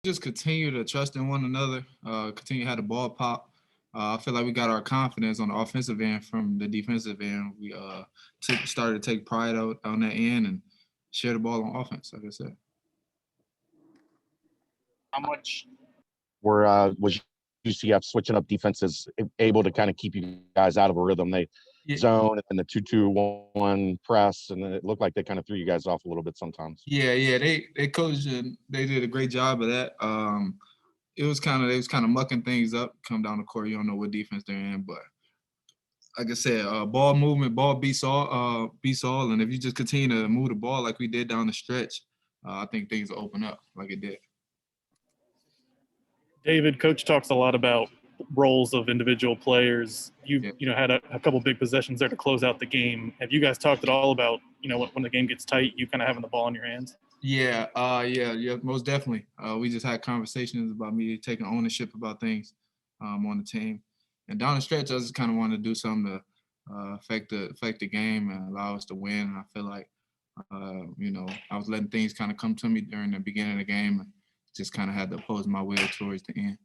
just continue to trust in one another, continue to have the ball pop. I feel like we got our confidence on the offensive end from the defensive end. We started to take pride out on that end and share the ball on offense, like I said. How much was UCF switching up defenses able to kind of keep you guys out of a rhythm? They zone and the 2-2-1 press, and then it looked like they kind of threw you guys off a little bit sometimes. Yeah, they coached and they did a great job of that. They was kind of mucking things up. Come down the court, you don't know what defense they're in, but like I said, ball movement, ball beats all, and if you just continue to move the ball like we did down the stretch, I think things will open up like it did. David, Coach talks a lot about roles of individual players. You had a couple big possessions there to close out the game. Have you guys talked at all about when the game gets tight, you kind of having the ball in your hands? Yeah, most definitely. We just had conversations about me taking ownership about things on the team, and down the stretch, I just kind of wanted to do something to affect the game and allow us to win. And I feel like I was letting things kind of come to me during the beginning of the game, and just kind of had to oppose my will towards the end.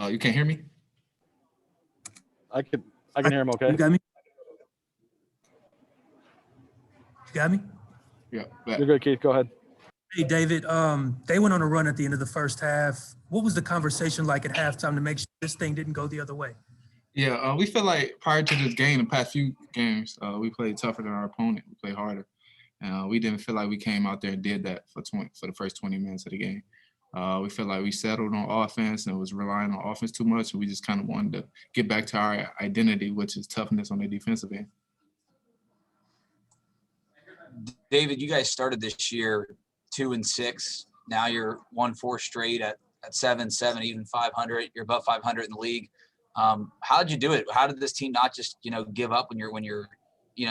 You can't hear me? I can hear him okay. You got me? You got me? Yeah. You're good, Keith. Go ahead. Hey, David, they went on a run at the end of the first half. What was the conversation like at halftime to make sure this thing didn't go the other way? Yeah, we feel like prior to this game, the past few games, we played tougher than our opponent. We played harder. And we didn't feel like we came out there and did that for the first 20 minutes of the game. We felt like we settled on offense and was relying on offense too much, and we just kind of wanted to get back to our identity, which is toughness on the defensive end. David, you guys started this year 2-6. Now you're 1-4 straight at 7-7, even 500. You're above 500 in the league. How did you do it? How did this team not just give up when you're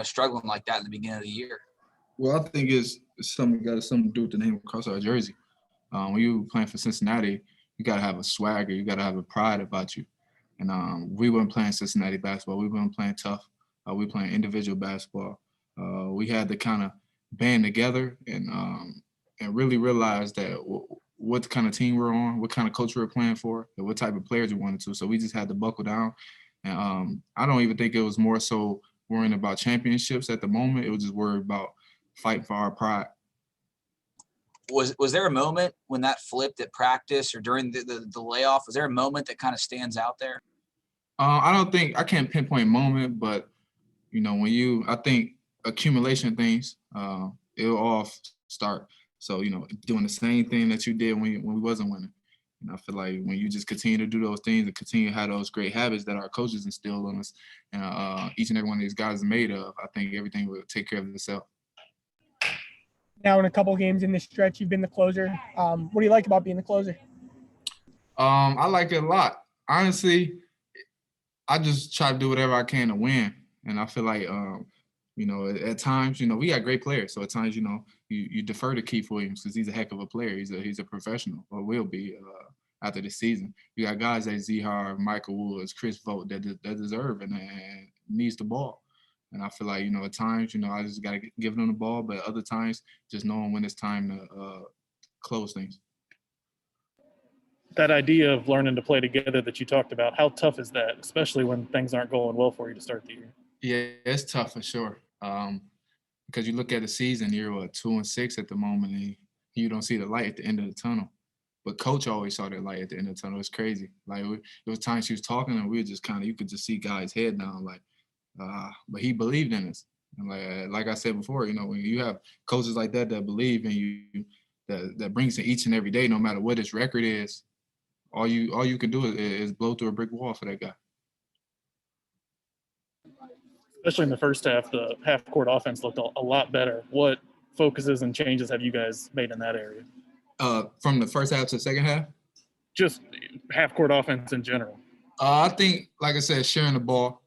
struggling like that in the beginning of the year? Well, I think it's something to do with the name across our jersey. When you playing for Cincinnati, you got to have a swagger. You got to have a pride about you. And we weren't playing Cincinnati basketball. We weren't playing tough. We were playing individual basketball. We had to kind of band together and really realize that what kind of team we're on, what kind of coach we're playing for, and what type of players we wanted to. So we just had to buckle down. And I don't even think it was more so worrying about championships at the moment. It was just worried about fighting for our pride. Was there a moment when that flipped at practice or during the layoff? Was there a moment that kind of stands out there? I can't pinpoint a moment, but I think accumulation of things, it'll all start. So, doing the same thing that you did when we wasn't winning. And I feel like when you just continue to do those things and continue to have those great habits that our coaches instilled on us, and each and every one of these guys is made of, I think everything will take care of itself. Now in a couple games in this stretch, you've been the closer. What do you like about being the closer? I like it a lot. Honestly, I just try to do whatever I can to win. And I feel like, at times, we got great players. So at times, you defer to Keith Williams because he's a heck of a player. He's a professional, or will be after this season. You got guys like Zihar, Michael Woods, Chris Vogt that deserve and needs the ball. And I feel like, at times, I just got to give them the ball, but other times, just knowing when it's time to close things. That idea of learning to play together that you talked about, how tough is that, especially when things aren't going well for you to start the year? Yeah, it's tough for sure. Because you look at the season, you're 2-6 at the moment, and you don't see the light at the end of the tunnel. But Coach always saw that light at the end of the tunnel. It's crazy. Like, there was times she was talking, and we were just you could just see guys' head down, like, but he believed in us. And like I said before, when you have coaches like that believe in you, that brings it each and every day, no matter what his record is, all you can do is blow through a brick wall for that guy. Especially in the first half, the half-court offense looked a lot better. What focuses and changes have you guys made in that area? From the first half to the second half? Just half-court offense in general. I think, like I said, sharing the ball.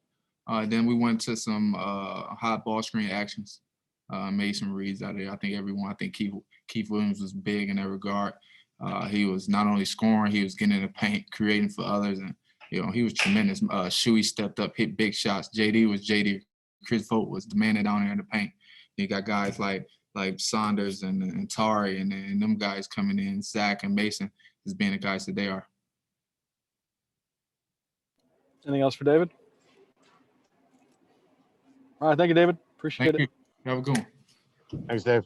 Then we went to some hot ball screen actions, made some reads out there. I think Keith Williams was big in that regard. He was not only scoring, he was getting in the paint, creating for others, and he was tremendous. Shuey stepped up, hit big shots. JD was JD, Chris Vogt was the man down there in the paint. You got guys like Saunders and Tari and them guys coming in, Zach and Mason as being the guys that they are. Anything else for David? All right, thank you, David. Appreciate Thank it. you. Have a good one. Thanks, Dave.